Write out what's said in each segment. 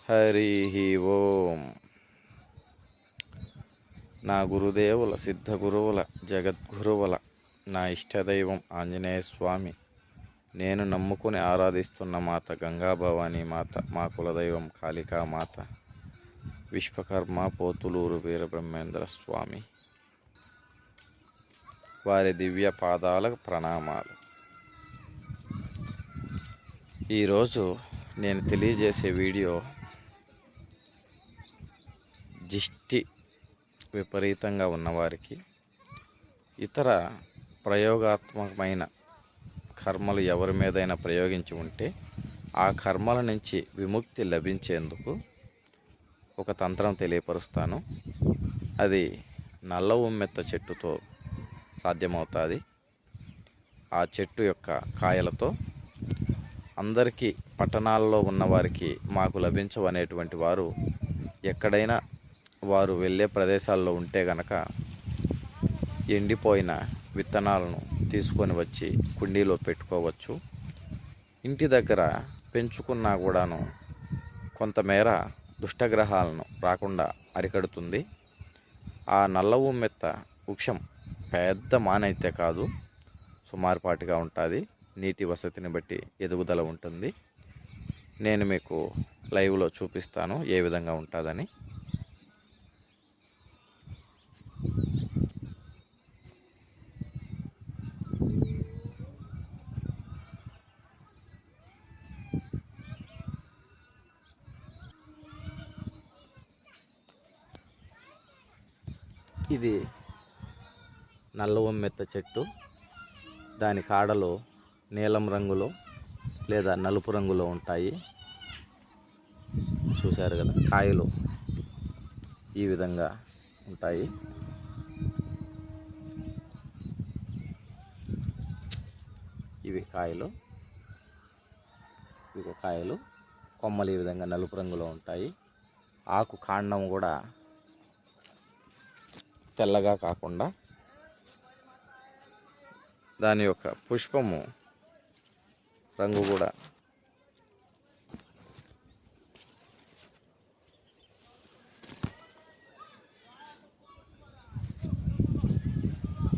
హరి ఓం. నా గురుదేవుల సిద్ధ గురువుల జగద్గురువుల నా ఇష్టదైవం ఆంజనేయ స్వామి, నేను నమ్ముకుని ఆరాధిస్తున్న మాత గంగాభవాని మాత, మా కులదైవం కాళికా మాత, విశ్వకర్మ పోతులూరు వీరబ్రహ్మేంద్ర స్వామి వారి దివ్య పాదాలకు ప్రణామాలు. ఈరోజు నేను తెలియజేసే వీడియో దిష్టి విపరీతంగా ఉన్నవారికి, ఇతర ప్రయోగాత్మకమైన కర్మలు ఎవరి మీదైనా ప్రయోగించి ఉంటే ఆ కర్మల నుంచి విముక్తి లభించేందుకు ఒక తంత్రం తెలియపరుస్తాను. అది నల్ల ఉమ్మెత్త చెట్టుతో సాధ్యమవుతుంది. ఆ చెట్టు యొక్క కాయలతో అందరికీ, పట్టణాల్లో ఉన్నవారికి మాకు లభించవనేటువంటి వారు ఎక్కడైనా వారు వెళ్ళే ప్రదేశాల్లో ఉంటే గనక ఎండిపోయిన విత్తనాలను తీసుకొని వచ్చి కుండీలో పెట్టుకోవచ్చు. ఇంటి దగ్గర పెంచుకున్నా కూడాను కొంతమేర దుష్టగ్రహాలను రాకుండా అరికడుతుంది. ఆ నల్ల ఉమ్మెత్త వృక్షం పెద్ద మానైతే కాదు, సుమారుపాటిగా ఉంటుంది. నీటి వసతిని బట్టి ఎదుగుదల ఉంటుంది. నేను మీకు లైవ్లో చూపిస్తాను ఏ విధంగా ఉంటుందని. ఇది నల్ల ఉమ్మెత్త చెట్టు. దాని కాడలు నీలం రంగులో లేదా నలుపు రంగులో ఉంటాయి. చూశారు కదా, కాయలు ఈ విధంగా ఉంటాయి. ఇవి కాయలు, ఇవి కాయలు. కొమ్మలు ఈ విధంగా నలుపు రంగులో ఉంటాయి. ఆకు కాండం కూడా తెల్లగా కాకుండా దాని యొక్క పుష్పము రంగు కూడా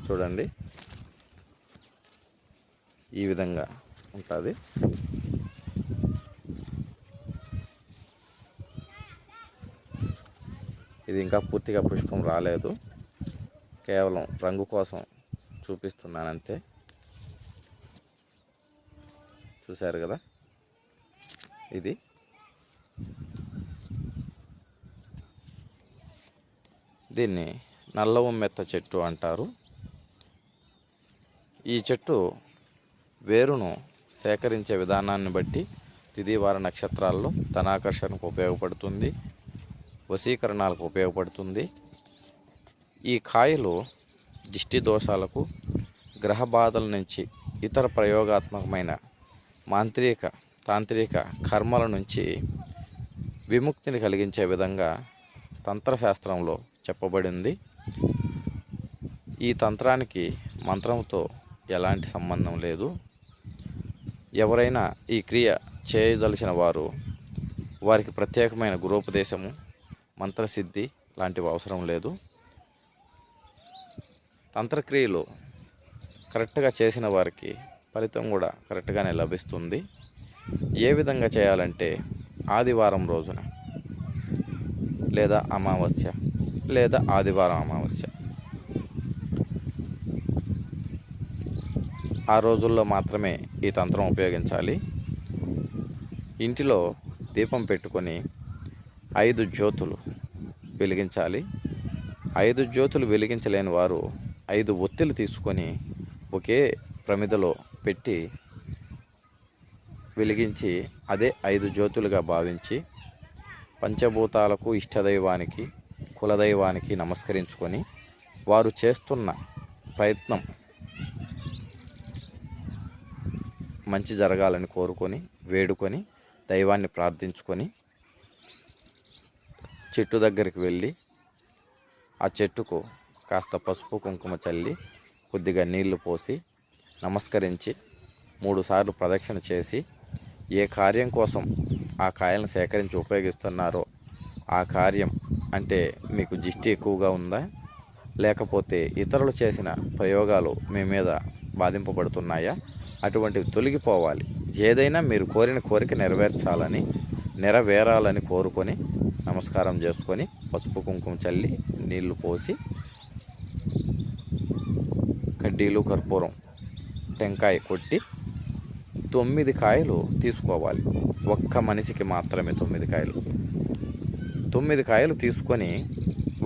చూడండి ఈ విధంగా ఉంటుంది. ఇది ఇంకా పూర్తిగా పుష్పం రాలేదు, కేవలం రంగు కోసం చూపిస్తున్నానంతే. చూశారు కదా, ఇది దీన్ని నల్ల ఉమ్మెత్త చెట్టు అంటారు. ఈ చెట్టు వేరును సేకరించే విధానాన్ని బట్టి తిథివార నక్షత్రాల్లో ధనాకర్షణకు ఉపయోగపడుతుంది, వశీకరణాలకు ఉపయోగపడుతుంది. ఈ కాయలు దిష్టి దోషాలకు, గ్రహ బాధల నుంచి, ఇతర ప్రయోగాత్మకమైన మాంత్రిక తాంత్రిక కర్మల నుంచి విముక్తిని కలిగించే విధంగా తంత్రశాస్త్రంలో చెప్పబడింది. ఈ తంత్రానికి మంత్రంతో ఎలాంటి సంబంధం లేదు. ఎవరైనా ఈ క్రియ చేయదలిచిన వారు, వారికి ప్రత్యేకమైన గురోపదేశము, మంత్రసిద్ధి లాంటివి అవసరం లేదు. తంత్రక్రియలు కరెక్ట్గా చేసిన వారికి ఫలితం కూడా కరెక్ట్గానే లభిస్తుంది. ఏ విధంగా చేయాలంటే, ఆదివారం రోజున లేదా అమావాస్య లేదా ఆదివారం అమావాస్య ఆ రోజుల్లో మాత్రమే ఈ తంత్రం ఉపయోగించాలి. ఇంటిలో దీపం పెట్టుకొని 5 జ్యోతులు వెలిగించాలి. 5 జ్యోతులు వెలిగించలేని వారు 5 ఒత్తులు తీసుకొని ఒకే ప్రమిదలో పెట్టి వెలిగించి అదే 5 జ్యోతులుగా భావించి పంచభూతాలకు, ఇష్టదైవానికి, కులదైవానికి నమస్కరించుకొని వారు చేస్తున్న ప్రయత్నం మంచి జరగాలని కోరుకొని, వేడుకొని, దైవాన్ని ప్రార్థించుకొని చెట్టు దగ్గరికి వెళ్ళి ఆ చెట్టుకు కాస్త పసుపు కుంకుమ చల్లి కొద్దిగా నీళ్లు పోసి నమస్కరించి 3 సార్లు ప్రదక్షిణ చేసి ఏ కార్యం కోసం ఆ కాయలను సేకరించి ఉపయోగిస్తున్నారో ఆ కార్యం అంటే మీకు దిష్టి ఎక్కువగా ఉందా, లేకపోతే ఇతరులు చేసిన ప్రయోగాలు మీ మీద బాధింపబడుతున్నాయా, అటువంటివి తొలగిపోవాలి. ఏదైనా మీరు కోరిన కోరిక నెరవేరాలని కోరుకొని నమస్కారం చేసుకొని పసుపు కుంకుమ చల్లి నీళ్లు పోసి కడ్డీలు కర్పూరం టెంకాయ కొట్టి 9 కాయలు తీసుకోవాలి. ఒక్క మనిషికి మాత్రమే 9 కాయలు. 9 కాయలు తీసుకొని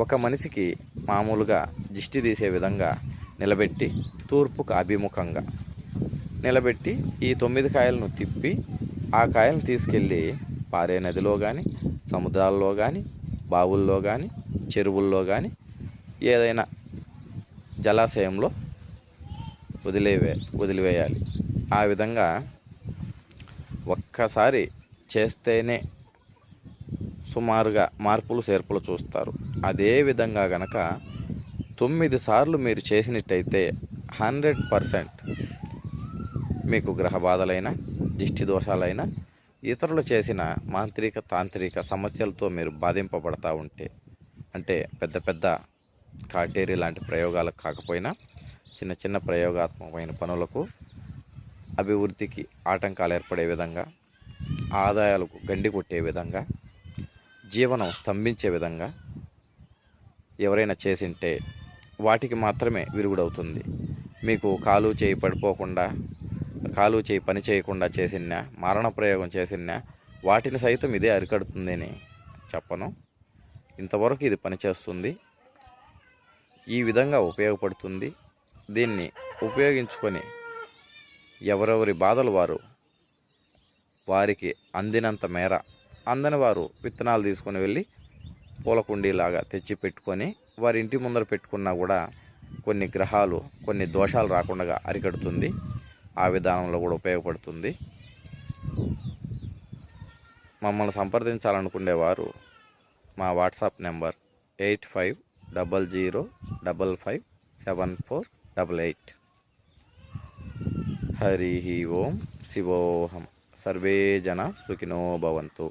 ఒక మనిషికి మామూలుగా దిష్టి తీసే విధంగా నిలబెట్టి తూర్పుకు అభిముఖంగా నిలబెట్టి ఈ 9 కాయలను తిప్పి ఆ కాయలను తీసుకెళ్ళి పారే నదిలో కానీ, సముద్రాల్లో కానీ, బావుల్లో కానీ, చెరువుల్లో కానీ ఏదైనా జలాశయంలో వదిలివేయాలి. ఆ విధంగా ఒక్కసారి చేస్తేనే సుమారుగా మార్పులు చేర్పులు చూస్తారు. అదే విధంగా గనక 9 సార్లు మీరు చేసినట్టయితే 100% మీకు గ్రహ బాధలైన, దిష్టి దోషాలైన, ఇతరులు చేసిన మాంత్రిక తాంత్రిక సమస్యలతో మీరు బాధింపబడతా ఉంటే, అంటే పెద్ద పెద్ద కాటేరి లాంటి ప్రయోగాలకు కాకపోయినా చిన్న చిన్న ప్రయోగాత్మకమైన పనులకు, అభివృద్ధికి ఆటంకాలు ఏర్పడే విధంగా, ఆదాయాలకు గండి కొట్టే విధంగా, జీవనం స్తంభించే విధంగా ఎవరైనా చేసింటే వాటికి మాత్రమే విరుగుడవుతుంది. మీకు కాలు చేయి పడిపోకుండా, కాలు చేయి పని చేయకుండా చేసిన, మరణ ప్రయోగం చేసిన వాటిని సైతం ఇదే అరికడుతుందని చెప్పను. ఇంతవరకు ఇది పనిచేస్తుంది, ఈ విధంగా ఉపయోగపడుతుంది. దీన్ని ఉపయోగించుకొని ఎవరెవరి బాధలు వారికి అందినంత మేర, అందని వారు విత్తనాలు తీసుకొని వెళ్ళి పూలకుండీలాగా తెచ్చి పెట్టుకొని వారి ఇంటి ముందర పెట్టుకున్నా కూడా కొన్ని గ్రహాలు, కొన్ని దోషాలు రాకుండా అరికడుతుంది. ఆ విధానంలో కూడా ఉపయోగపడుతుంది. మమ్మల్ని సంప్రదించాలనుకునేవారు మా వాట్సాప్ నెంబర్ 8500557488. హరి ఓం శివోహం. సర్వే జన సుఖినో భవంతు.